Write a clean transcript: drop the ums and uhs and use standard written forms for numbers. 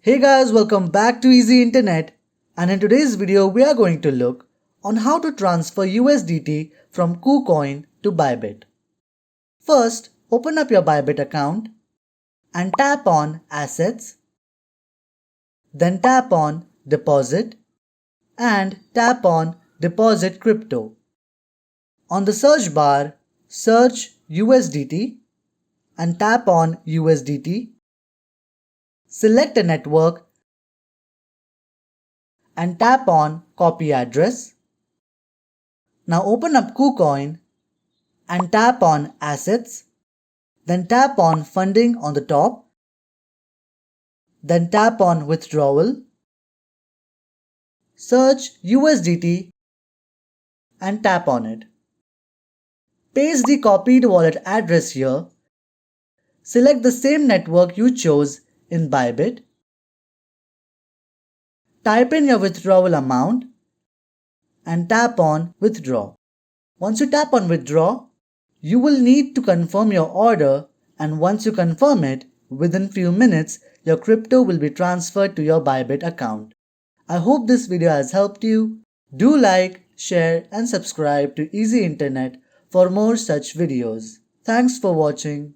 Hey guys, welcome back to Easy Internet, and in today's video we are going to look on how to transfer USDT from Kucoin to Bybit. First, open up your Bybit account and tap on Assets, then tap on Deposit and tap on Deposit Crypto. On the search bar, search USDT and tap on USDT. Select a network and tap on Copy Address. Now open up Kucoin and tap on Assets, then tap on Funding on the top, then tap on Withdrawal, search USDT and tap on it. Paste the copied wallet address here, select the same network you chose in Bybit, type in your withdrawal amount and tap on Withdraw. Once you tap on Withdraw, you will need to confirm your order, and once you confirm it, within few minutes, your crypto will be transferred to your Bybit account. I hope this video has helped you. Do like, share and subscribe to Easy Internet for more such videos. Thanks for watching.